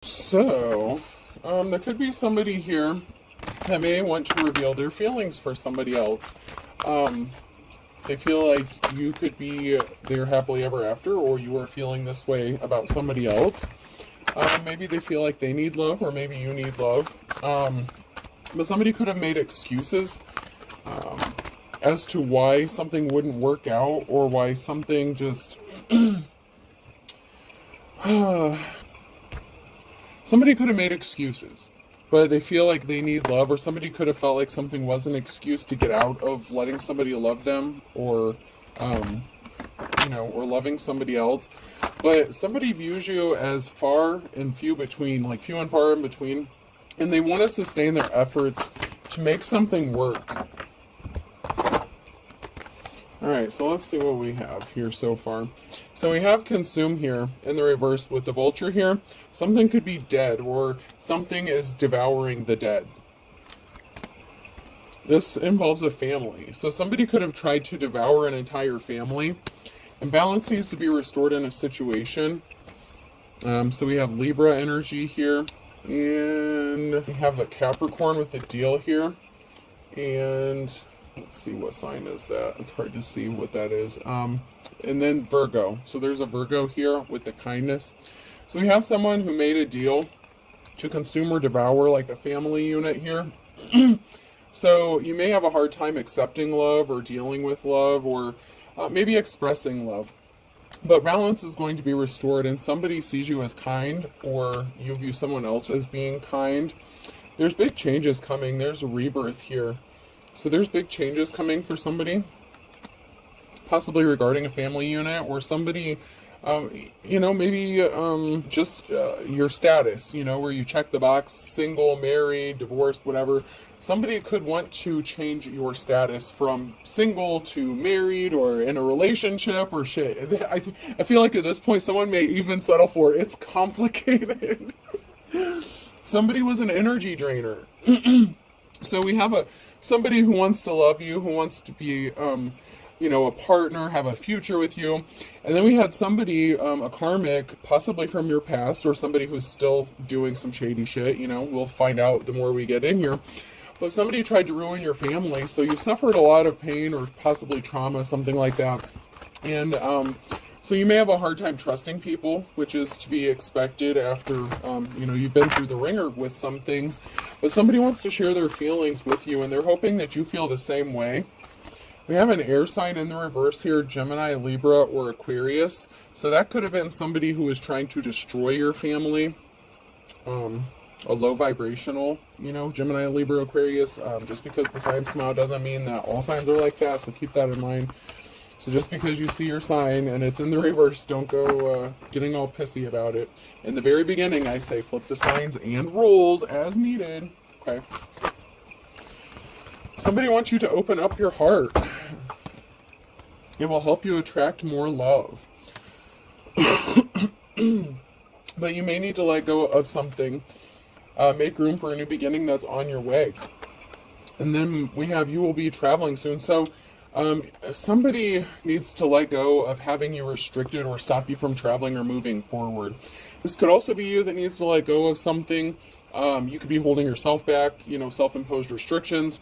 So, there could be somebody here that may want to reveal their feelings for somebody else. They feel like you could be their happily ever after, or you are feeling this way about somebody else. Maybe they feel like they need love, or maybe you need love. But somebody could have made excuses as to why something wouldn't work out, or why something just... Somebody could have made excuses, but they feel like they need love, or somebody could have felt like something was an excuse to get out of letting somebody love them, or, or loving somebody else. But somebody views you as far and few between, like few and far in between, and they want to sustain their efforts to make something work. Alright, so let's see what we have here so far. So we have consume here in the reverse with the vulture here. Something could be dead, or something is devouring the dead. This involves a family. So somebody could have tried to devour an entire family. And balance needs to be restored in a situation. So we have Libra energy here. And we have a Capricorn with the deal here. And... let's see, what sign is that? It's hard to see what that is. And then Virgo. So there's a Virgo here with the kindness. So we have someone who made a deal to consume or devour, like a family unit here. So you may have a hard time accepting love, or dealing with love, or maybe expressing love. But balance is going to be restored, and somebody sees you as kind, or you view someone else as being kind. There's big changes coming. There's a rebirth here. So there's big changes coming for somebody, possibly regarding a family unit, or somebody, maybe just your status, where you check the box, single, married, divorced, whatever. Somebody could want to change your status from single to married, or in a relationship, or shit. I feel like at this point someone may even settle for it's complicated. Somebody was an energy drainer. So we have somebody who wants to love you, who wants to be, a partner, have a future with you. And then we had somebody, a karmic, possibly from your past, or somebody who's still doing some shady shit, we'll find out the more we get in here. But somebody tried to ruin your family, so you suffered a lot of pain, or possibly trauma, something like that. And, so you may have a hard time trusting people, which is to be expected after, you've been through the ringer with some things. But somebody wants to share their feelings with you, and they're hoping that you feel the same way. We have an air sign in the reverse here, Gemini, Libra, or Aquarius. So that could have been somebody who was trying to destroy your family. A low vibrational, Gemini, Libra, Aquarius. Just because the signs come out doesn't mean that all signs are like that, so keep that in mind. So just because you see your sign and it's in the reverse, don't go getting all pissy about it. In the very beginning, I say flip the signs and rules as needed. Okay. Somebody wants you to open up your heart. It will help you attract more love. But you may need to let go of something. Make room for a new beginning that's on your way. And then we have you will be traveling soon. So somebody needs to let go of having you restricted, or stop you from traveling or moving forward. This could also be you that needs to let go of something. You could be holding yourself back, self-imposed restrictions.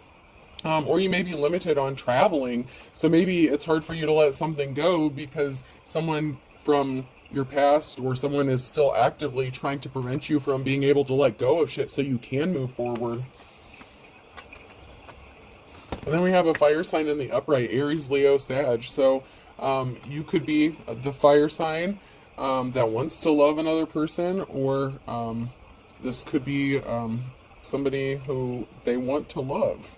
Or you may be limited on traveling. So maybe it's hard for you to let something go because someone from your past, or someone is still actively trying to prevent you from being able to let go of shit so you can move forward. And then we have a fire sign in the upright, Aries, Leo, Sag. So you could be the fire sign that wants to love another person, or this could be somebody who they want to love,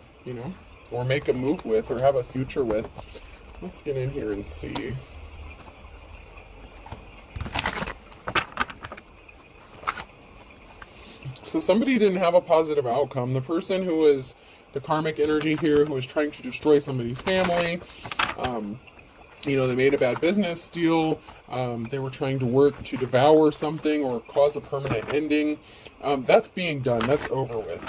or make a move with, or have a future with. Let's get in here and see. So somebody didn't have a positive outcome. The person who was the karmic energy here, who was trying to destroy somebody's family, they made a bad business deal, they were trying to work to devour something or cause a permanent ending. That's being done, that's over with.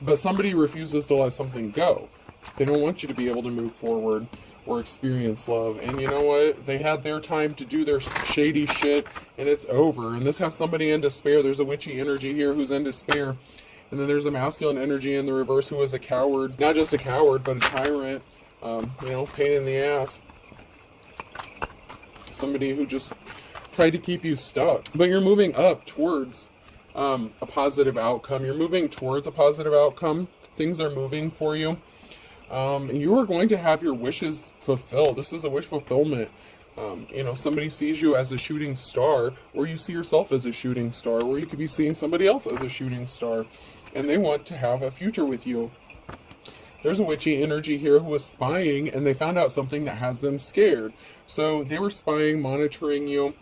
But somebody refuses to let something go. They don't want you to be able to move forward. or experience love. And you know what? They had their time to do their shady shit, and it's over. And this has somebody in despair. There's a witchy energy here who's in despair. And then there's a masculine energy in the reverse who is a coward. Not just a coward, but a tyrant. You know, pain in the ass. Somebody who just tried to keep you stuck. But you're moving up towards a positive outcome. You're moving towards a positive outcome. Things are moving for you. You are going to have your wishes fulfilled. This is a wish fulfillment. You know, somebody sees you as a shooting star, or you see yourself as a shooting star, or you could be seeing somebody else as a shooting star, and they want to have a future with you. There's a witchy energy here who was spying, and they found out something that has them scared. So they were spying, monitoring you,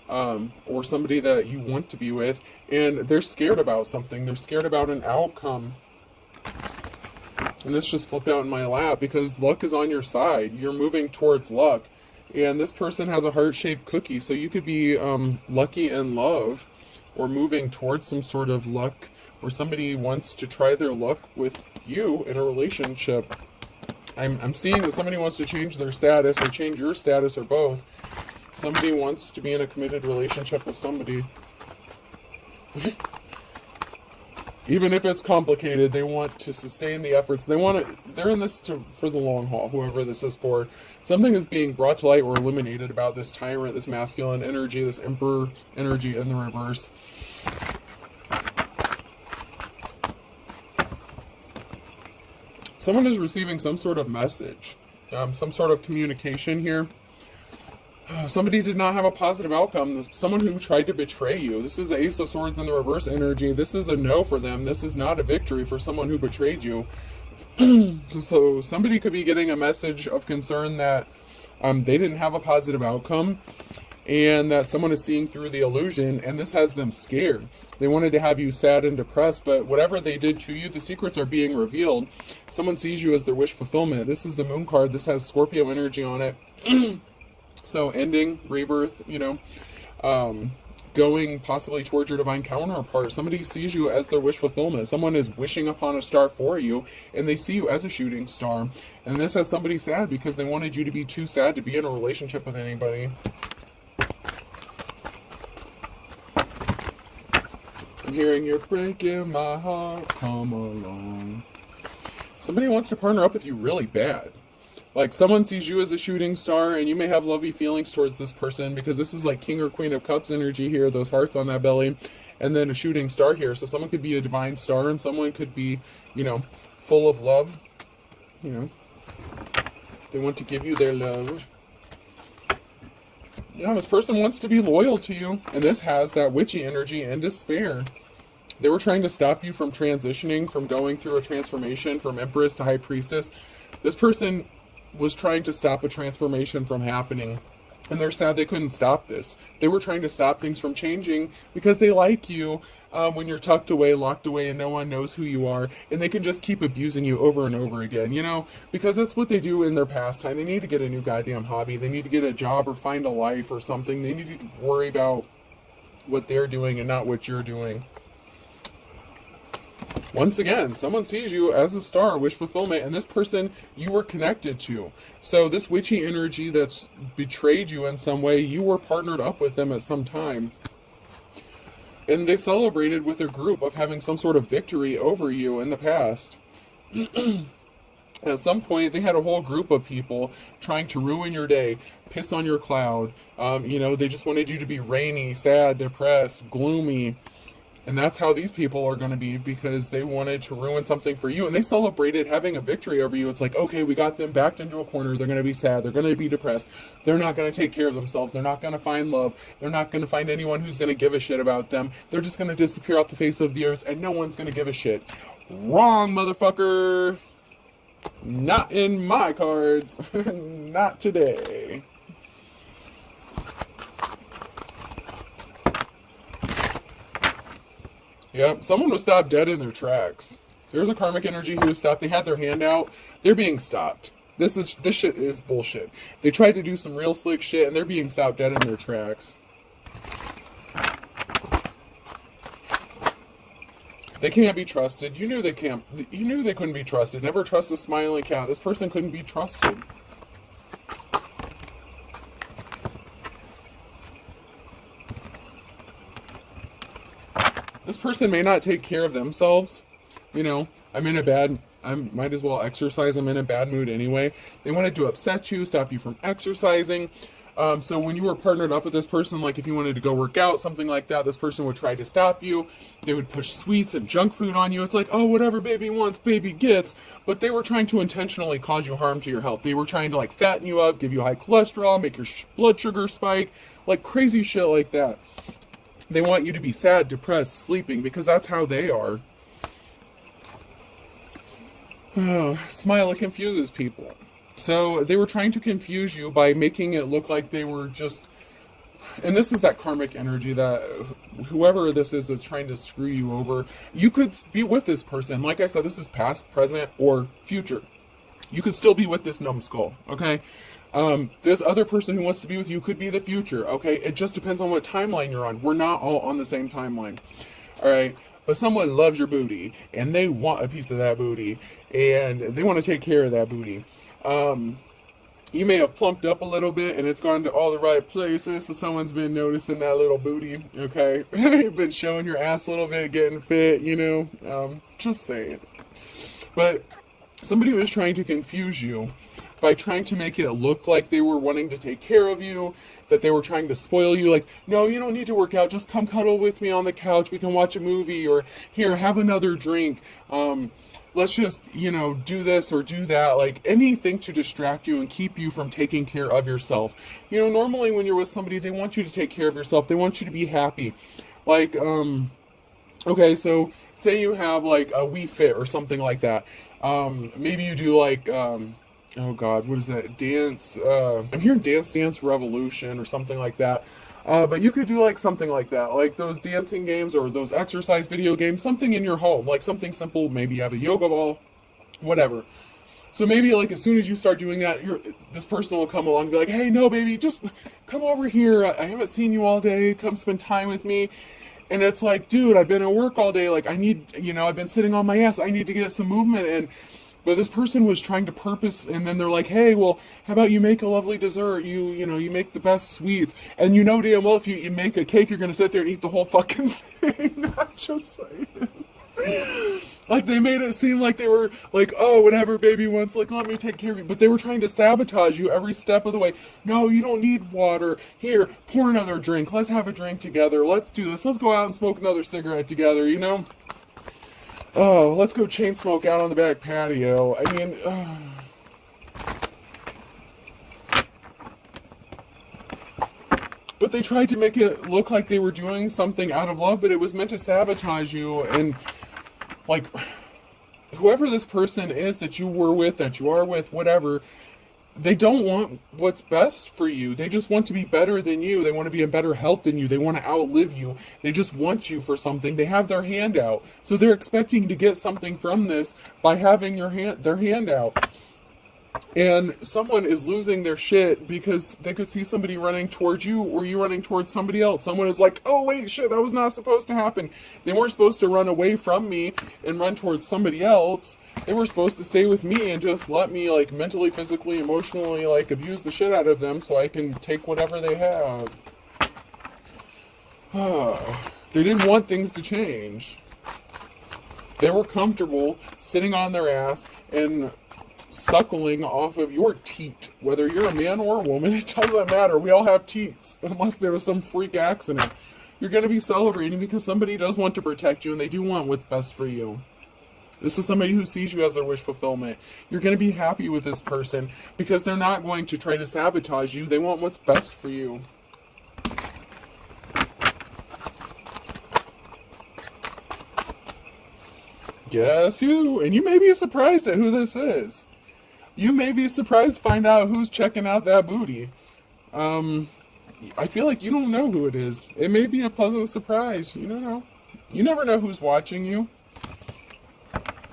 or somebody that you want to be with, and they're scared about something. They're scared about an outcome. And this just flipped out in my lap because luck is on your side. You're moving towards luck. And this person has a heart-shaped cookie, so you could be lucky in love, or moving towards some sort of luck, or somebody wants to try their luck with you in a relationship. I'm seeing that somebody wants to change their status, or change your status, or both. Somebody wants to be in a committed relationship with somebody. Even if it's complicated, they want to sustain the efforts. They're in this for the long haul, whoever this is for. Something is being brought to light or illuminated about this tyrant, this masculine energy, this emperor energy in the reverse. Someone is receiving some sort of message, some sort of communication here. Somebody did not have a positive outcome. Someone who tried to betray you. This is the Ace of Swords in the reverse energy. This is a no for them. This is not a victory for someone who betrayed you. So somebody could be getting a message of concern that they didn't have a positive outcome, and that someone is seeing through the illusion, and this has them scared. They wanted to have you sad and depressed, but whatever they did to you, the secrets are being revealed. Someone sees you as their wish fulfillment. This is the Moon card. This has Scorpio energy on it. So ending, rebirth, you know, going possibly towards your divine counterpart. Somebody sees you as their wish fulfillment. Someone is wishing upon a star for you, and they see you as a shooting star. And this has somebody sad because they wanted you to be too sad to be in a relationship with anybody. I'm hearing you're breaking my heart, come along. Somebody wants to partner up with you really bad. Like, someone sees you as a shooting star, and you may have lovey feelings towards this person, because this is like King or Queen of Cups energy here, those hearts on that belly, and then a shooting star here. So someone could be a divine star, and someone could be, you know, full of love. You know, they want to give you their love. You know, this person wants to be loyal to you, and this has that witchy energy and despair. They were trying to stop you from transitioning, from going through a transformation from Empress to High Priestess. This person was trying to stop a transformation from happening, and they're sad they couldn't stop this. They were trying to stop things from changing because they like you when you're tucked away, locked away, and no one knows who you are, and they can just keep abusing you over and over again, you know, because that's what they do in their pastime. They need to get a new goddamn hobby. They need to get a job or find a life or something. They need to worry about what they're doing and not what you're doing. Once again, someone sees you as a star, wish fulfillment, and this person you were connected to. So this witchy energy that's betrayed you in some way, you were partnered up with them at some time. And they celebrated with a group of having some sort of victory over you in the past. At some point, they had a whole group of people trying to ruin your day, piss on your cloud. You know, they just wanted you to be rainy, sad, depressed, gloomy. And that's how these people are going to be, because they wanted to ruin something for you. And they celebrated having a victory over you. It's like, okay, we got them backed into a corner. They're going to be sad. They're going to be depressed. They're not going to take care of themselves. They're not going to find love. They're not going to find anyone who's going to give a shit about them. They're just going to disappear off the face of the earth, and no one's going to give a shit. Wrong, motherfucker. Not in my cards. Not today. Yep, someone was stopped dead in their tracks. There's a karmic energy who was stopped. They had their hand out. They're being stopped. This shit is bullshit. They tried to do some real slick shit, and they're being stopped dead in their tracks. They can't be trusted. You knew they couldn't be trusted. Never trust a smiling cat. This person couldn't be trusted. This person may not take care of themselves. You know, I might as well exercise. I'm in a bad mood anyway. They wanted to upset you, stop you from exercising. So when you were partnered up with this person, like if you wanted to go work out, something like that, this person would try to stop you. They would push sweets and junk food on you. It's like, oh, whatever baby wants, baby gets. But they were trying to intentionally cause you harm to your health. They were trying to like fatten you up, give you high cholesterol, make your blood sugar spike, like crazy shit like that. They want you to be sad, depressed, sleeping, because that's how they are. Smile, it confuses people. So they were trying to confuse you by making it look like they were just, and this is that karmic energy that whoever this is that's trying to screw you over, you could be with this person. Like I said, this is past, present, or future. You could still be with this numbskull, okay? This other person who wants to be with you could be the future, okay? It just depends on what timeline you're on. We're not all on the same timeline, all right? But someone loves your booty, and they want a piece of that booty, and they want to take care of that booty. You may have plumped up a little bit, and it's gone to all the right places, so someone's been noticing that little booty, okay? You've been showing your ass a little bit, getting fit, you know? Just saying. But somebody was trying to confuse you by trying to make it look like they were wanting to take care of you, that they were trying to spoil you, like, no, you don't need to work out, just come cuddle with me on the couch, we can watch a movie, or here, have another drink, let's just, you know, do this or do that, like anything to distract you and keep you from taking care of yourself. You know, normally when you're with somebody, they want you to take care of yourself, they want you to be happy. Like, okay, so say you have like a Wii Fit or something like that. Maybe you do like, oh God, what is that? Dance, I'm hearing Dance Revolution or something like that. But you could do like something like that, like those dancing games or those exercise video games, something in your home, like something simple. Maybe you have a yoga ball, whatever. So maybe like as soon as you start doing that, this person will come along and be like, hey, no, baby, just come over here. I haven't seen you all day. Come spend time with me. And it's like, dude, I've been at work all day. Like I need, you know, I've been sitting on my ass. I need to get some movement. But this person was trying to purpose, and then they're like, hey, well, how about you make a lovely dessert? You know, you make the best sweets. And you know damn well if you make a cake, you're going to sit there and eat the whole fucking thing. I'm just saying. Like, they made it seem like they were like, oh, whatever baby wants, like, let me take care of you. But they were trying to sabotage you every step of the way. No, you don't need water. Here, pour another drink. Let's have a drink together. Let's do this. Let's go out and smoke another cigarette together, you know? Oh, let's go chain smoke out on the back patio. I mean, but they tried to make it look like they were doing something out of love, but it was meant to sabotage you. And like, whoever this person is that you were with, that you are with, whatever, they don't want what's best for you. They just want to be better than you. They want to be in better health than you. They want to outlive you. They just want you for something. They have their hand out. So they're expecting to get something from this by having their hand out. And someone is losing their shit because they could see somebody running towards you or you running towards somebody else. Someone is like, oh wait, shit, that was not supposed to happen. They weren't supposed to run away from me and run towards somebody else. They were supposed to stay with me and just let me, like, mentally, physically, emotionally, like, abuse the shit out of them so I can take whatever they have. They didn't want things to change. They were comfortable sitting on their ass and suckling off of your teat. Whether you're a man or a woman, it doesn't matter. We all have teats, unless there was some freak accident. You're going to be celebrating because somebody does want to protect you and they do want what's best for you. This is somebody who sees you as their wish fulfillment. You're going to be happy with this person because they're not going to try to sabotage you. They want what's best for you. Guess who? And you may be surprised at who this is. You may be surprised to find out who's checking out that booty. I feel like you don't know who it is. It may be a pleasant surprise. You don't know. You never know who's watching you.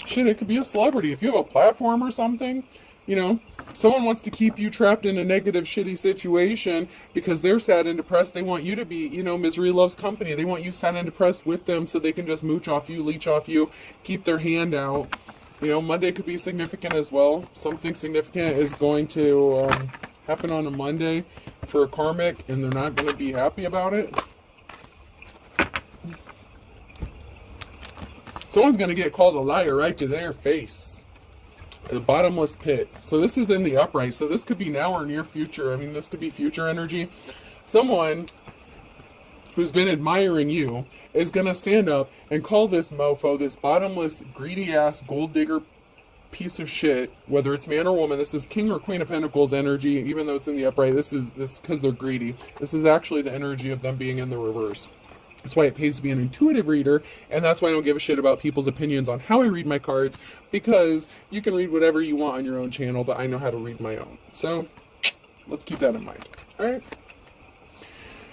Shit, it could be a celebrity. If you have a platform or something, you know, someone wants to keep you trapped in a negative, shitty situation because they're sad and depressed. They want you to be, you know, misery loves company. They want you sad and depressed with them so they can just mooch off you, leech off you, keep their hand out. You know, Monday could be significant as well. Something significant is going to happen on a Monday for a karmic, and they're not going to be happy about it. Someone's going to get called a liar right to their face. The bottomless pit. So this is in the upright. So this could be now or near future. I mean, this could be future energy. Someone who's been admiring you is going to stand up and call this mofo, this bottomless, greedy-ass, gold digger piece of shit, whether it's man or woman. This is King or Queen of Pentacles energy, even though it's in the upright. This is because they're greedy. This is actually the energy of them being in the reverse. That's why it pays to be an intuitive reader, and that's why I don't give a shit about people's opinions on how I read my cards, because you can read whatever you want on your own channel, but I know how to read my own. So, let's keep that in mind. Alright?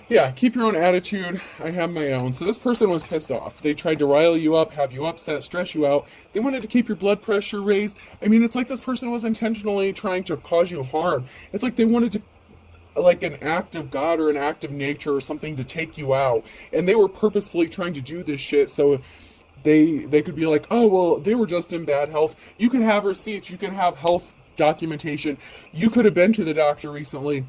Yeah, keep your own attitude. I have my own. So this person was pissed off. They tried to rile you up, have you upset, stress you out. They wanted to keep your blood pressure raised. I mean, it's like this person was intentionally trying to cause you harm. It's like they wanted to, like an act of God or an act of nature or something to take you out. And they were purposefully trying to do this shit so they could be like, oh, well, they were just in bad health. You can have receipts. You can have health documentation. You could have been to the doctor recently,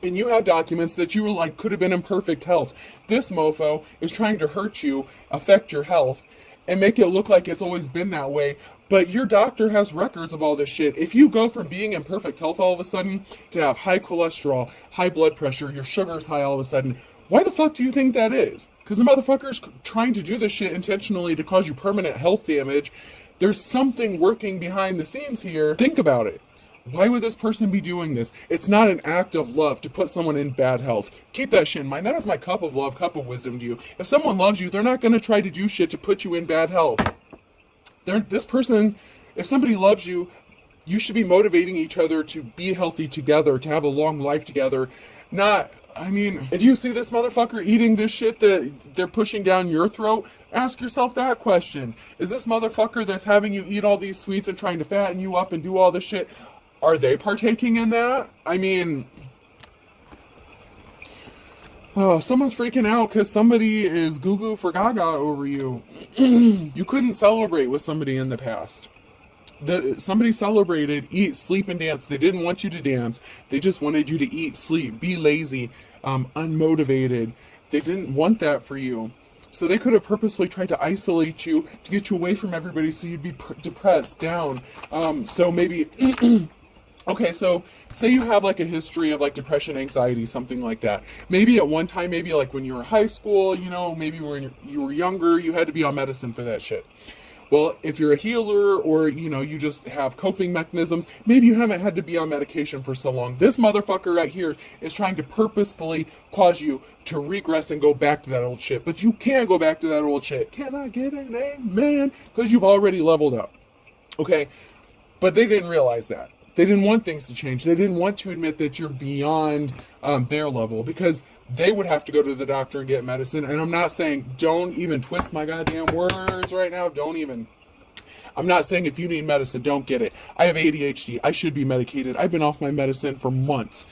and you had documents that you were like, could have been in perfect health. This mofo is trying to hurt you, affect your health, and make it look like it's always been that way. But your doctor has records of all this shit. If you go from being in perfect health all of a sudden to have high cholesterol, high blood pressure, your sugar's high all of a sudden, why the fuck do you think that is? Because the motherfucker's trying to do this shit intentionally to cause you permanent health damage. There's something working behind the scenes here. Think about it. Why would this person be doing this? It's not an act of love to put someone in bad health. Keep that shit in mind. That is my cup of love, cup of wisdom to you. If someone loves you, they're not going to try to do shit to put you in bad health. This person, if somebody loves you, you should be motivating each other to be healthy together, to have a long life together. Not, I mean, do you see this motherfucker eating this shit that they're pushing down your throat? Ask yourself that question. Is this motherfucker that's having you eat all these sweets and trying to fatten you up and do all this shit, are they partaking in that? I mean, oh, someone's freaking out because somebody is goo-goo for gaga over you. You couldn't celebrate with somebody in the past. Somebody celebrated, eat, sleep, and dance. They didn't want you to dance. They just wanted you to eat, sleep, be lazy, unmotivated. They didn't want that for you. So they could have purposefully tried to isolate you to get you away from everybody so you'd be depressed, down. So maybe... Okay, so say you have like a history of like depression, anxiety, something like that. Maybe at one time, maybe like when you were in high school, you know, maybe when you were younger, you had to be on medicine for that shit. Well, if you're a healer or, you know, you just have coping mechanisms, maybe you haven't had to be on medication for so long. This motherfucker right here is trying to purposefully cause you to regress and go back to that old shit. But you can't go back to that old shit. Can I get an amen? Because you've already leveled up. Okay? But they didn't realize that. They didn't want things to change. They didn't want to admit that you're beyond their level, because they would have to go to the doctor and get medicine. And I'm not saying, don't even twist my goddamn words right now. Don't even. I'm not saying if you need medicine, don't get it. I have ADHD. I should be medicated. I've been off my medicine for months.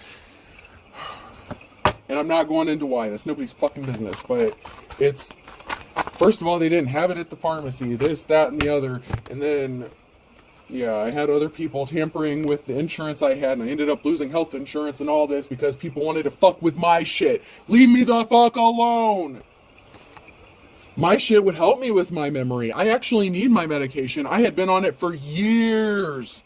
And I'm not going into why. That's nobody's fucking business. But it's, first of all, they didn't have it at the pharmacy. This, that, and the other. And then... yeah, I had other people tampering with the insurance I had, and I ended up losing health insurance and all this because people wanted to fuck with my shit. Leave me the fuck alone! My shit would help me with my memory. I actually need my medication. I had been on it for years.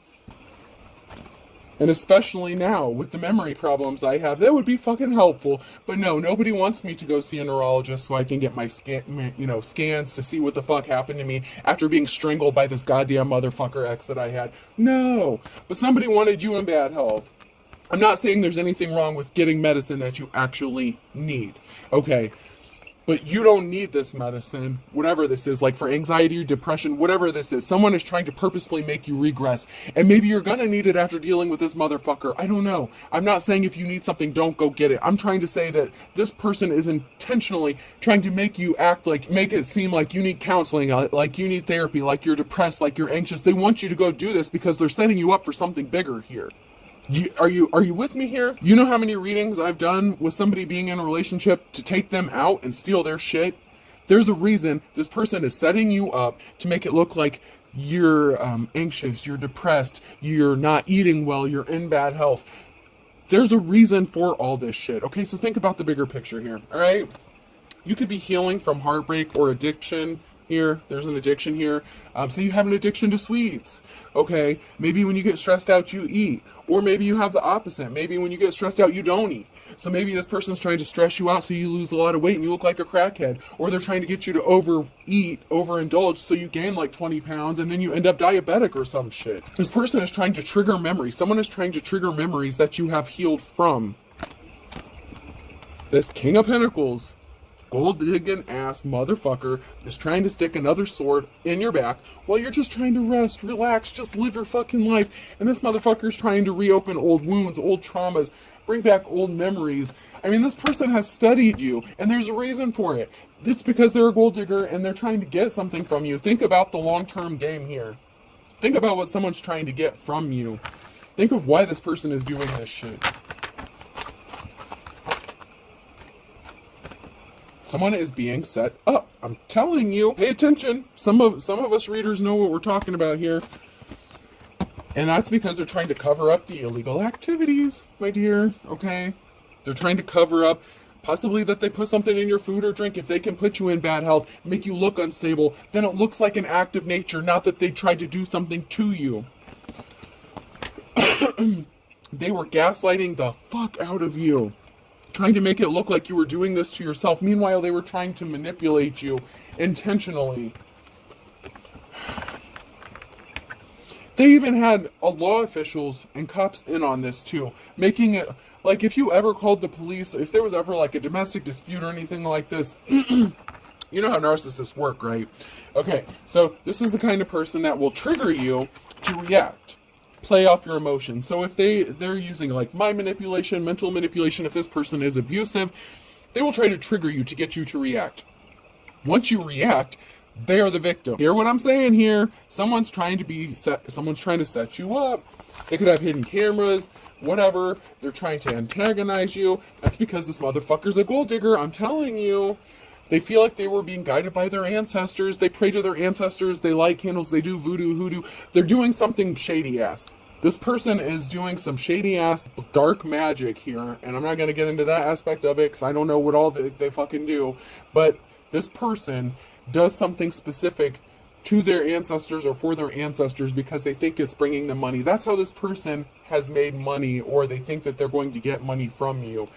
And especially now, with the memory problems I have, that would be fucking helpful. But no, nobody wants me to go see a neurologist so I can get my scans to see what the fuck happened to me after being strangled by this goddamn motherfucker ex that I had. No, but somebody wanted you in bad health. I'm not saying there's anything wrong with getting medicine that you actually need. Okay. But you don't need this medicine, whatever this is, like for anxiety or depression, whatever this is. Someone is trying to purposefully make you regress. And maybe you're going to need it after dealing with this motherfucker. I don't know. I'm not saying if you need something, don't go get it. I'm trying to say that this person is intentionally trying to make you act like, make it seem like you need counseling, like you need therapy, like you're depressed, like you're anxious. They want you to go do this because they're setting you up for something bigger here. Are you with me here? You know how many readings I've done with somebody being in a relationship to take them out and steal their shit? There's a reason this person is setting you up to make it look like you're anxious, you're depressed, you're not eating well, you're in bad health. There's a reason for all this shit. Okay, so think about the bigger picture here, all right? You could be healing from heartbreak or addiction, here. There's an addiction here. So you have an addiction to sweets. Okay, maybe when you get stressed out, you eat. Or maybe you have the opposite. Maybe when you get stressed out, you don't eat. So maybe this person's trying to stress you out so you lose a lot of weight and you look like a crackhead. Or they're trying to get you to overeat, overindulge, so you gain like 20 pounds and then you end up diabetic or some shit. This person is trying to trigger memories. Someone is trying to trigger memories that you have healed from. This King of Pentacles, gold digging ass motherfucker, is trying to stick another sword in your back while you're just trying to rest, relax, just live your fucking life. And this motherfucker's trying to reopen old wounds, old traumas, bring back old memories. I mean, this person has studied you, and there's a reason for it. It's because they're a gold digger and they're trying to get something from you. Think about the long-term game here. Think about what someone's trying to get from you. Think of why this person is doing this shit. Someone is being set up. I'm telling you, pay attention. Some of us readers know what we're talking about here. And that's because they're trying to cover up the illegal activities, my dear, okay? They're trying to cover up possibly that they put something in your food or drink. If they can put you in bad health, make you look unstable, then it looks like an act of nature, not that they tried to do something to you. They were gaslighting the fuck out of you, trying to make it look like you were doing this to yourself. Meanwhile, they were trying to manipulate you intentionally. They even had law officials and cops in on this too, making it like if you ever called the police, if there was ever like a domestic dispute or anything like this, you know how narcissists work, right? Okay, so this is the kind of person that will trigger you to react. Play off your emotions. So if they're using like mind manipulation, mental manipulation, if this person is abusive, they will try to trigger you to get you to react. Once you react, they are the victim. Hear what I'm saying here? Someone's trying to set you up. They could have hidden cameras, whatever. They're trying to antagonize you. That's because this motherfucker's a gold digger, I'm telling you. They feel like they were being guided by their ancestors. They pray to their ancestors. They light candles. They do voodoo, hoodoo. They're doing something shady ass. This person is doing some shady ass dark magic here. And I'm not going to get into that aspect of it because I don't know what all they fucking do. But this person does something specific to their ancestors or for their ancestors because they think it's bringing them money. That's how this person has made money, or they think that they're going to get money from you.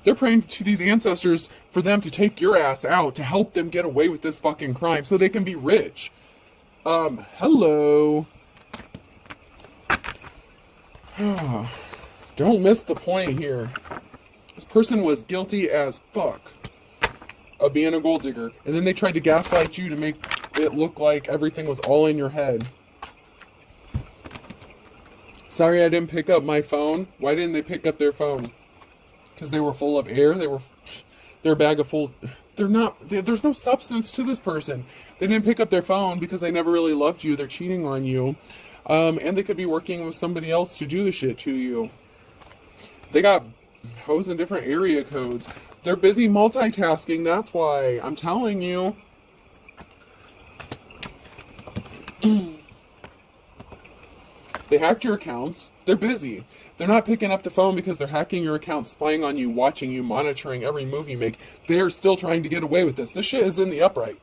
They're praying to these ancestors for them to take your ass out to help them get away with this fucking crime so they can be rich. Hello. Don't miss the point here. This person was guilty as fuck of being a gold digger. And then they tried to gaslight you to make it look like everything was all in your head. Sorry I didn't pick up my phone. Why didn't they pick up their phone? Because they were full of air. They're a bag of full. There's no substance to this person. They didn't pick up their phone because they never really loved you. They're cheating on you. And they could be working with somebody else to do the shit to you. They got hoes in different area codes. They're busy multitasking. That's why. I'm telling you. They hacked your accounts. They're busy. They're not picking up the phone because they're hacking your account, spying on you, watching you, monitoring every move you make. They're still trying to get away with this. This shit is in the upright.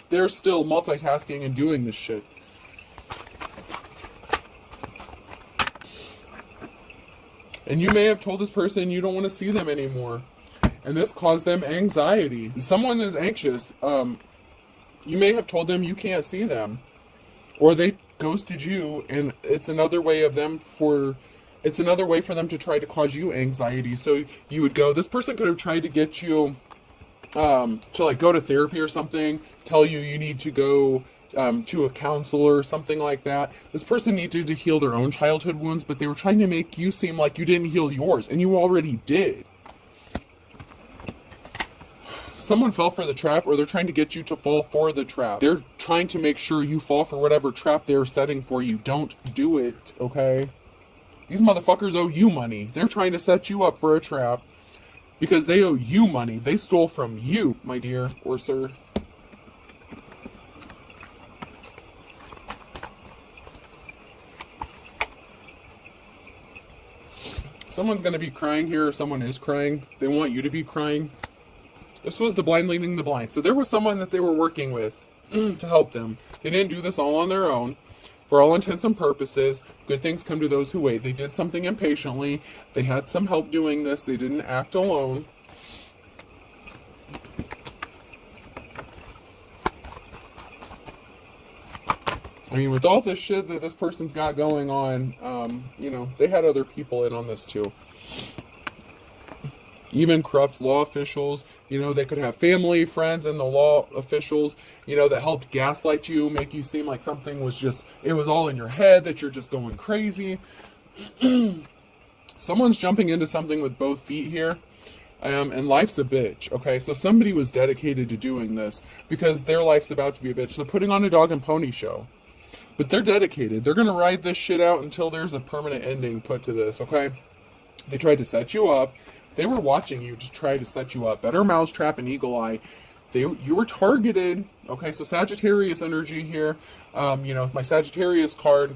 They're still multitasking and doing this shit. And you may have told this person you don't want to see them anymore. And this caused them anxiety. Someone is anxious. You may have told them you can't see them. Or they ghosted you, and it's another way for them to try to cause you anxiety. So you would go, this person could have tried to get you to like go to therapy or something, tell you need to go to a counselor or something like that. This person needed to heal their own childhood wounds, but they were trying to make you seem like you didn't heal yours, and you already did. Someone fell for the trap, or they're trying to get you to fall for the trap. They're trying to make sure you fall for whatever trap they're setting for you. Don't do it, okay? These motherfuckers owe you money. They're trying to set you up for a trap because they owe you money. They stole from you, my dear or sir. Someone's going to be crying here, or someone is crying. They want you to be crying. This was the blind leading the blind. So there was someone that they were working with. to help them. They didn't do this all on their own. For all intents and purposes, good things come to those who wait. They did something impatiently. They had some help doing this. They didn't act alone. I mean, with all this shit that this person's got going on, you know, they had other people in on this too. Even corrupt law officials, you know, they could have family, friends, and the law officials, you know, that helped gaslight you, make you seem like something was just, it was all in your head, that you're just going crazy. Someone's jumping into something with both feet here, and life's a bitch, okay? So somebody was dedicated to doing this because their life's about to be a bitch. They're putting on a dog and pony show. But they're dedicated. They're going to ride this shit out until there's a permanent ending put to this, okay? They tried to set you up. They were watching you to try to set you up. Better mousetrap and eagle eye. You were targeted. Okay, so Sagittarius energy here. You know, my Sagittarius card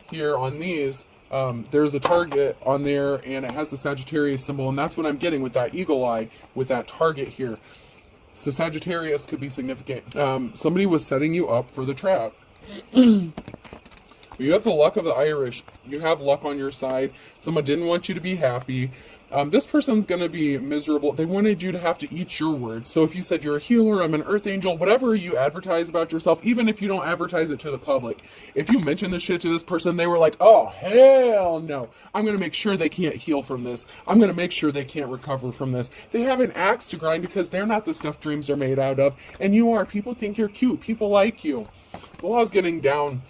here on these, there's a target on there, and it has the Sagittarius symbol, and that's what I'm getting with that eagle eye, with that target here. So Sagittarius could be significant. Somebody was setting you up for the trap. You have the luck of the Irish. You have luck on your side. Someone didn't want you to be happy. This person's going to be miserable. They wanted you to have to eat your words. So if you said you're a healer, I'm an earth angel, whatever you advertise about yourself, even if you don't advertise it to the public, if you mention this shit to this person, they were like, oh, hell no. I'm going to make sure they can't heal from this. I'm going to make sure they can't recover from this. They have an axe to grind because they're not the stuff dreams are made out of. And you are. People think you're cute. People like you. The law is getting down.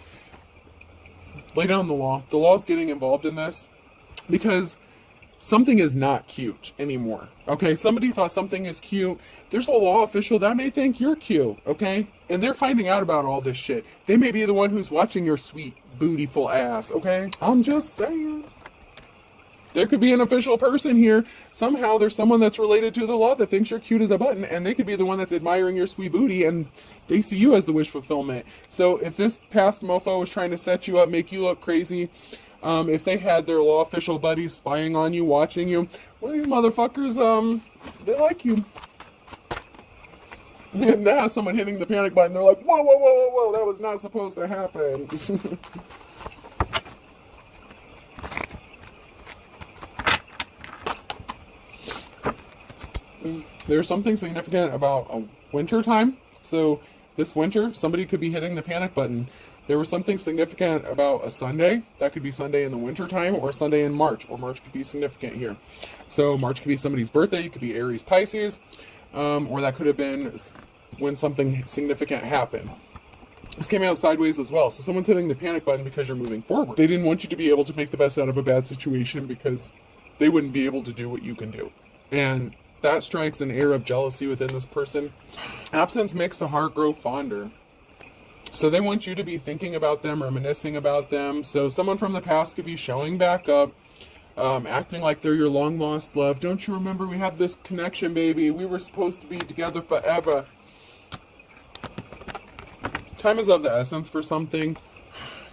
Lay down the law. The law is getting involved in this because something is not cute anymore. Okay, somebody thought something is cute. There's a law official that may think you're cute, okay? And they're finding out about all this shit. They may be the one who's watching your sweet, bootyful ass, okay? I'm just saying. There could be an official person here. Somehow there's someone that's related to the law that thinks you're cute as a button, and they could be the one that's admiring your sweet booty, and they see you as the wish fulfillment. So if this past mofo was trying to set you up, make you look crazy, if they had their law official buddies spying on you, watching you, well, these motherfuckers, they like you. And now someone hitting the panic button, they're like, whoa, whoa, whoa, whoa, whoa, that was not supposed to happen. There's something significant about a winter time. So this winter, somebody could be hitting the panic button. There was something significant about a Sunday. That could be Sunday in the winter time or Sunday in March, or March could be significant here. So March could be somebody's birthday. It could be Aries, Pisces, or that could have been when something significant happened. This came out sideways as well. So someone's hitting the panic button because you're moving forward. They didn't want you to be able to make the best out of a bad situation because they wouldn't be able to do what you can do. And that strikes an air of jealousy within this person. Absence makes the heart grow fonder. So they want you to be thinking about them, reminiscing about them. So someone from the past could be showing back up, acting like they're your long lost love. Don't you remember we have this connection, baby? We were supposed to be together forever. Time is of the essence for something.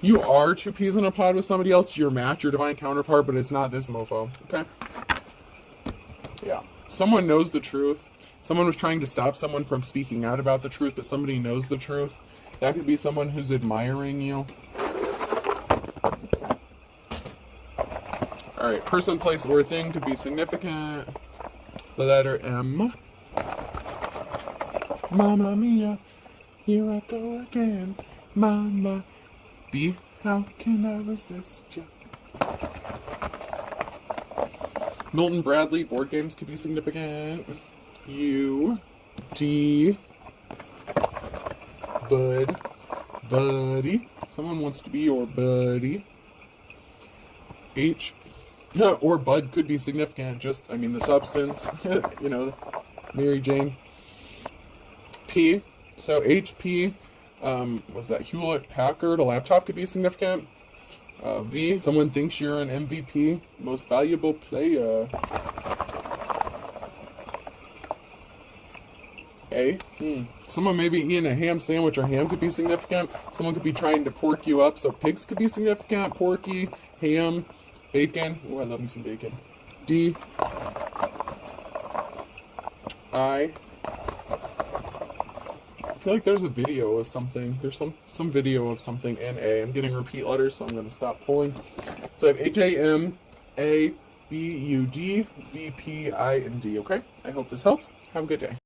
You are two peas in a pod with somebody else. Your match, your divine counterpart, but it's not this mofo. Okay? Yeah. Someone knows the truth. Someone was trying to stop someone from speaking out about the truth, but somebody knows the truth. That could be someone who's admiring you. Alright, person, place, or thing could be significant. The letter M. Mamma mia, here I go again. Mamma. B, how can I resist you? Milton Bradley, board games could be significant. U, D, bud, buddy. Someone wants to be your buddy. H, or bud could be significant. Just, I mean, the substance, you know, Mary Jane. P, so HP, was that Hewlett Packard? A laptop could be significant. V, someone thinks you're an MVP, most valuable player. A, someone may be eating a ham sandwich, or ham could be significant. Someone could be trying to pork you up, so pigs could be significant. Porky, ham, bacon. Oh, I love me some bacon. D, I, feel like there's a video of something. There's some video of something in A. I'm getting repeat letters, so I'm going to stop pulling. So I have HAM, A, B, U, D, V, P, I, and D, okay? I hope this helps. Have a good day.